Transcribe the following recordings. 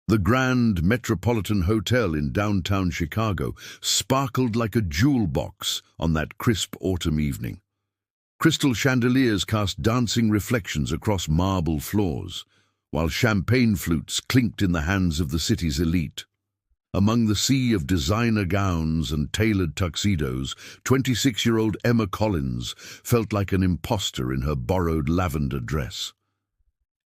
The grand Metropolitan Hotel in downtown Chicago sparkled like a jewel box on that crisp autumn evening. Crystal chandeliers cast dancing reflections across marble floors, while champagne flutes clinked in the hands of the city's elite. Among the sea of designer gowns and tailored tuxedos, 26-year-old Emma Collins felt like an imposter in her borrowed lavender dress.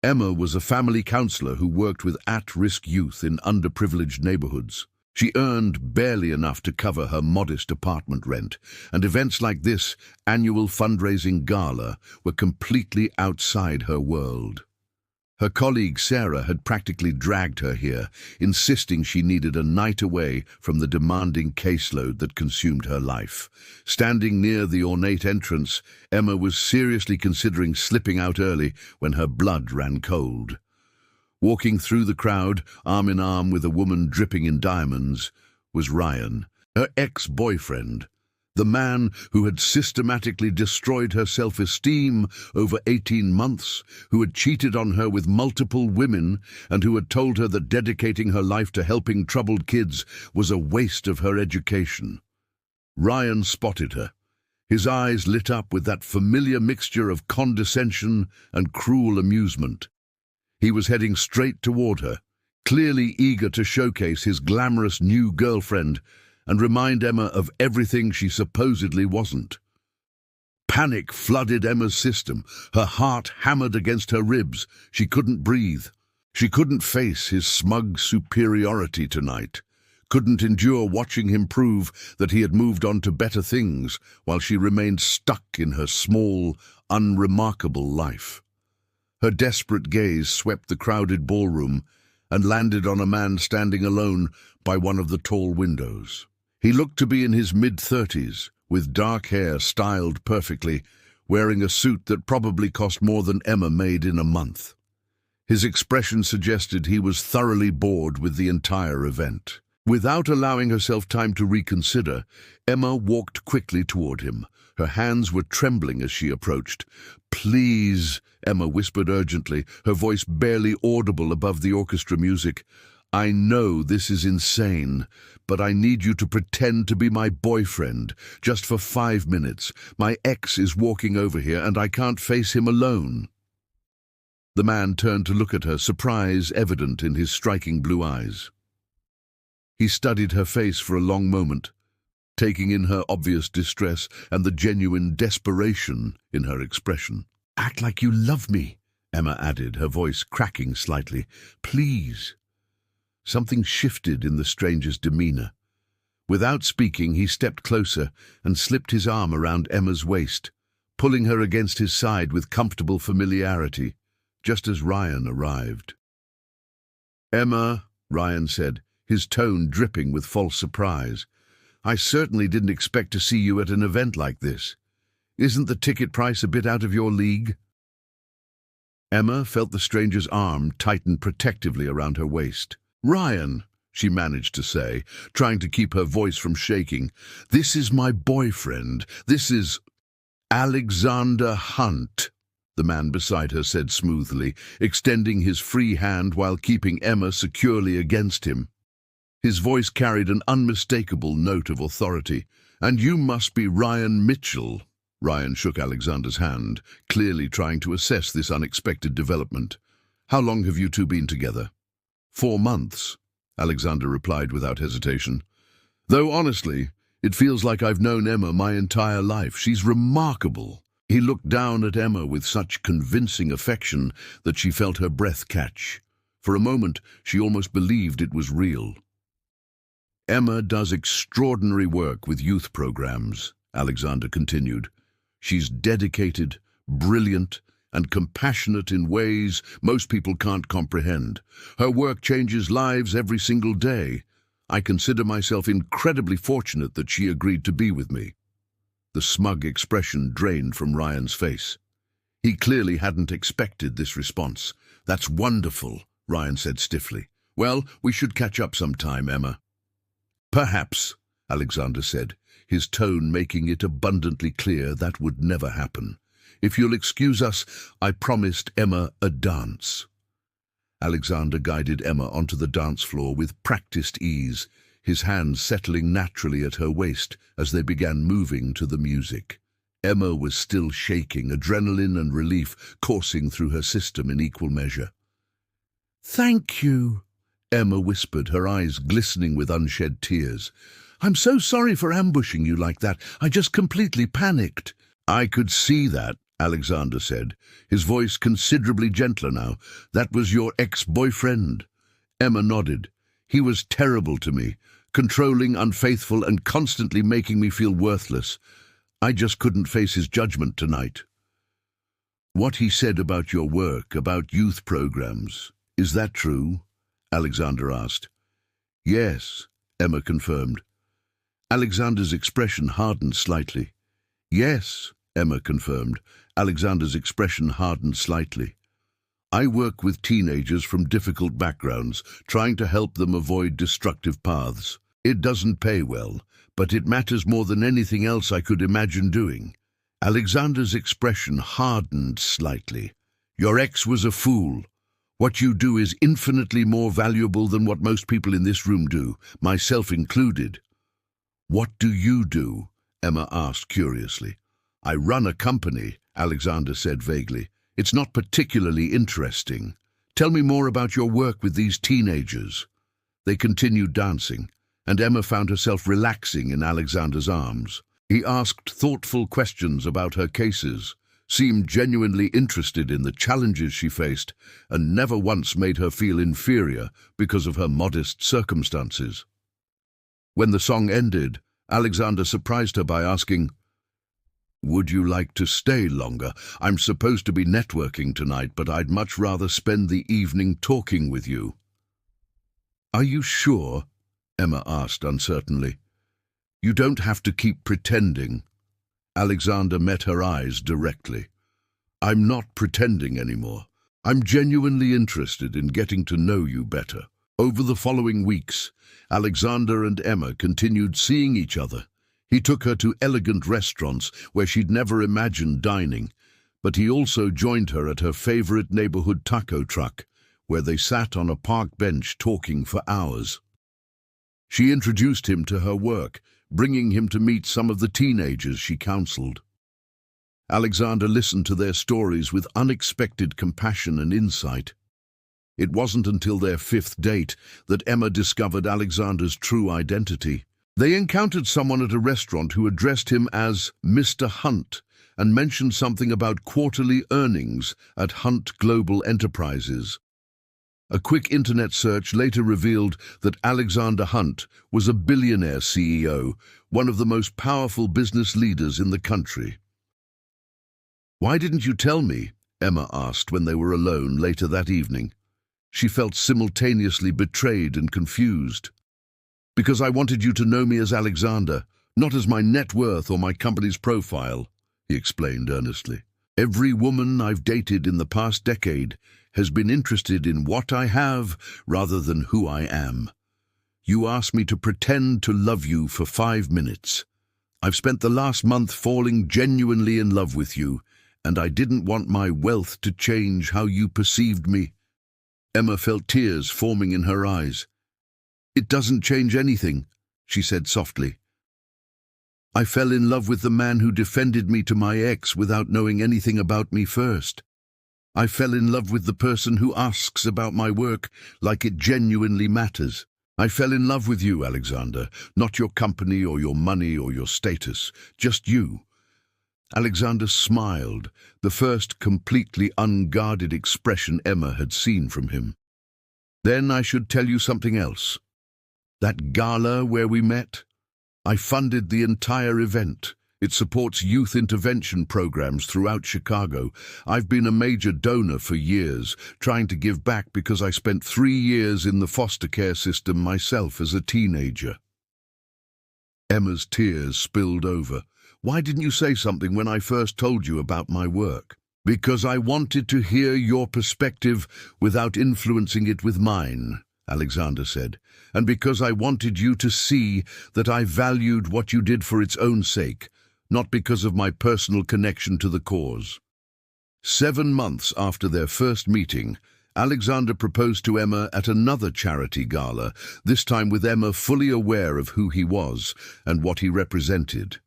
Emma was a family counselor who worked with at-risk youth in underprivileged neighborhoods. She earned barely enough to cover her modest apartment rent, and events like this annual fundraising gala were completely outside her world. Her colleague Sarah had practically dragged her here, insisting she needed a night away from the demanding caseload that consumed her life. Standing near the ornate entrance, Emma was seriously considering slipping out early when her blood ran cold. Walking through the crowd, arm in arm with a woman dripping in diamonds, was Ryan, her ex-boyfriend. The man who had systematically destroyed her self-esteem over 18 months, who had cheated on her with multiple women, and who had told her that dedicating her life to helping troubled kids was a waste of her education. Ryan spotted her. His eyes lit up with that familiar mixture of condescension and cruel amusement. He was heading straight toward her, clearly eager to showcase his glamorous new girlfriend and remind Emma of everything she supposedly wasn't. Panic flooded Emma's system. Her heart hammered against her ribs. She couldn't breathe. She couldn't face his smug superiority tonight. Couldn't endure watching him prove that he had moved on to better things while she remained stuck in her small, unremarkable life. Her desperate gaze swept the crowded ballroom and landed on a man standing alone by one of the tall windows. He looked to be in his mid-30s, with dark hair styled perfectly, wearing a suit that probably cost more than Emma made in a month. His expression suggested he was thoroughly bored with the entire event. Without allowing herself time to reconsider, Emma walked quickly toward him. Her hands were trembling as she approached. "Please," Emma whispered urgently, her voice barely audible above the orchestra music. "I know this is insane, but I need you to pretend to be my boyfriend, just for 5 minutes. My ex is walking over here and I can't face him alone." The man turned to look at her, surprise evident in his striking blue eyes. He studied her face for a long moment, taking in her obvious distress and the genuine desperation in her expression. "Act like you love me," Emma added, her voice cracking slightly. "Please." Something shifted in the stranger's demeanor. Without speaking, he stepped closer and slipped his arm around Emma's waist, pulling her against his side with comfortable familiarity, just as Ryan arrived. "Emma," Ryan said, his tone dripping with false surprise, "I certainly didn't expect to see you at an event like this. Isn't the ticket price a bit out of your league?" Emma felt the stranger's arm tighten protectively around her waist. "Ryan," she managed to say, trying to keep her voice from shaking, "this is my boyfriend. This is Alexander Hunt," the man beside her said smoothly, extending his free hand while keeping Emma securely against him. His voice carried an unmistakable note of authority. "And you must be Ryan Mitchell." Ryan shook Alexander's hand, clearly trying to assess this unexpected development. "How long have you two been together?" 4 months, Alexander replied without hesitation. "Though honestly, it feels like I've known Emma my entire life. She's remarkable." He looked down at Emma with such convincing affection that she felt her breath catch. For a moment, she almost believed it was real. "Emma does extraordinary work with youth programs," Alexander continued. "She's dedicated, brilliant, and compassionate in ways most people can't comprehend. Her work changes lives every single day. I consider myself incredibly fortunate that she agreed to be with me." The smug expression drained from Ryan's face. He clearly hadn't expected this response. "That's wonderful," Ryan said stiffly. "Well, we should catch up sometime, Emma." "Perhaps," Alexander said, his tone making it abundantly clear that would never happen. "If you'll excuse us, I promised Emma a dance." Alexander guided Emma onto the dance floor with practiced ease, his hands settling naturally at her waist as they began moving to the music. Emma was still shaking, adrenaline and relief coursing through her system in equal measure. "Thank you," Emma whispered, her eyes glistening with unshed tears. "I'm so sorry for ambushing you like that. I just completely panicked." "I could see that," Alexander said, his voice considerably gentler now. "That was your ex-boyfriend." Emma nodded. "He was terrible to me, controlling, unfaithful, and constantly making me feel worthless. I just couldn't face his judgment tonight." "What he said about your work, about youth programs, is that true?" Alexander asked. "Yes," Emma confirmed. Alexander's expression hardened slightly. "Yes," Emma confirmed. Alexander's expression hardened slightly. "I work with teenagers from difficult backgrounds, trying to help them avoid destructive paths. It doesn't pay well, but it matters more than anything else I could imagine doing." Alexander's expression hardened slightly. "Your ex was a fool. What you do is infinitely more valuable than what most people in this room do, myself included." "What do you do?" Emma asked curiously. "I run a company," Alexander said vaguely. "It's not particularly interesting. Tell me more about your work with these teenagers." They continued dancing, and Emma found herself relaxing in Alexander's arms. He asked thoughtful questions about her cases, seemed genuinely interested in the challenges she faced, and never once made her feel inferior because of her modest circumstances. When the song ended, Alexander surprised her by asking, "Would you like to stay longer? I'm supposed to be networking tonight, but I'd much rather spend the evening talking with you." "Are you sure?" Emma asked uncertainly. "You don't have to keep pretending." Alexander met her eyes directly. "I'm not pretending anymore. I'm genuinely interested in getting to know you better." Over the following weeks, Alexander and Emma continued seeing each other. He took her to elegant restaurants where she'd never imagined dining, but he also joined her at her favorite neighborhood taco truck, where they sat on a park bench talking for hours. She introduced him to her work, bringing him to meet some of the teenagers she counseled. Alexander listened to their stories with unexpected compassion and insight. It wasn't until their fifth date that Emma discovered Alexander's true identity. They encountered someone at a restaurant who addressed him as Mr. Hunt and mentioned something about quarterly earnings at Hunt Global Enterprises. A quick internet search later revealed that Alexander Hunt was a billionaire CEO, one of the most powerful business leaders in the country. "Why didn't you tell me?" Emma asked when they were alone later that evening. She felt simultaneously betrayed and confused. "Because I wanted you to know me as Alexander, not as my net worth or my company's profile," he explained earnestly. "Every woman I've dated in the past decade has been interested in what I have rather than who I am. You asked me to pretend to love you for 5 minutes. I've spent the last month falling genuinely in love with you, and I didn't want my wealth to change how you perceived me." Emma felt tears forming in her eyes. "It doesn't change anything," she said softly. "I fell in love with the man who defended me to my ex without knowing anything about me first. I fell in love with the person who asks about my work like it genuinely matters. I fell in love with you, Alexander, not your company or your money or your status, just you." Alexander smiled, the first completely unguarded expression Emma had seen from him. "Then I should tell you something else. That gala where we met, I funded the entire event. It supports youth intervention programs throughout Chicago. I've been a major donor for years, trying to give back because I spent 3 years in the foster care system myself as a teenager." Emma's tears spilled over. "Why didn't you say something when I first told you about my work?" "Because I wanted to hear your perspective without influencing it with mine," Alexander said, "and because I wanted you to see that I valued what you did for its own sake, not because of my personal connection to the cause." 7 months after their first meeting, Alexander proposed to Emma at another charity gala, this time with Emma fully aware of who he was and what he represented.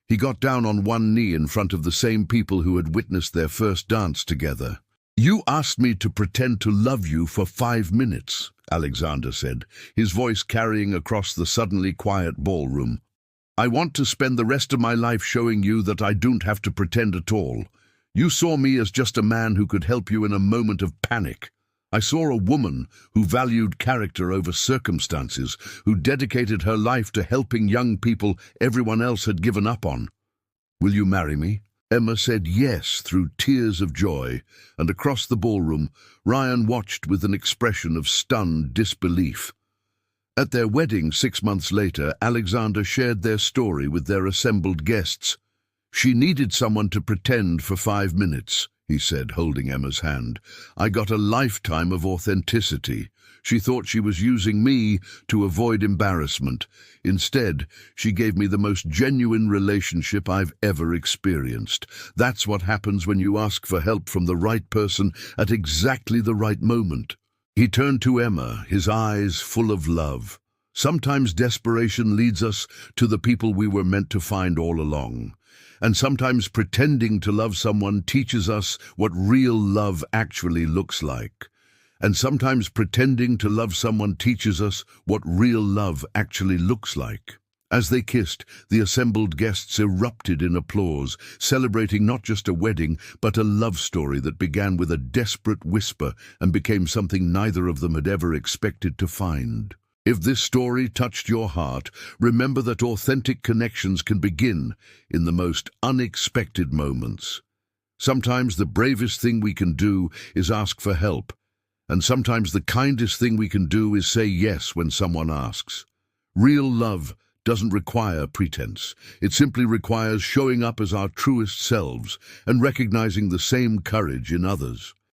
He got down on one knee in front of the same people who had witnessed their first dance together. "You asked me to pretend to love you for 5 minutes," Alexander said, his voice carrying across the suddenly quiet ballroom. "I want to spend the rest of my life showing you that I don't have to pretend at all. You saw me as just a man who could help you in a moment of panic. I saw a woman who valued character over circumstances, who dedicated her life to helping young people everyone else had given up on. Will you marry me?" Emma said yes through tears of joy, and across the ballroom, Ryan watched with an expression of stunned disbelief. At their wedding 6 months later, Alexander shared their story with their assembled guests. "She needed someone to pretend for 5 minutes," he said, holding Emma's hand. "I got a lifetime of authenticity. She thought she was using me to avoid embarrassment. Instead, she gave me the most genuine relationship I've ever experienced. That's what happens when you ask for help from the right person at exactly the right moment." He turned to Emma, his eyes full of love. "Sometimes desperation leads us to the people we were meant to find all along. And sometimes pretending to love someone teaches us what real love actually looks like. And sometimes pretending to love someone teaches us what real love actually looks like." As they kissed, the assembled guests erupted in applause, celebrating not just a wedding, but a love story that began with a desperate whisper and became something neither of them had ever expected to find. If this story touched your heart, remember that authentic connections can begin in the most unexpected moments. Sometimes the bravest thing we can do is ask for help, and sometimes the kindest thing we can do is say yes when someone asks. Real love doesn't require pretense. It simply requires showing up as our truest selves and recognizing the same courage in others.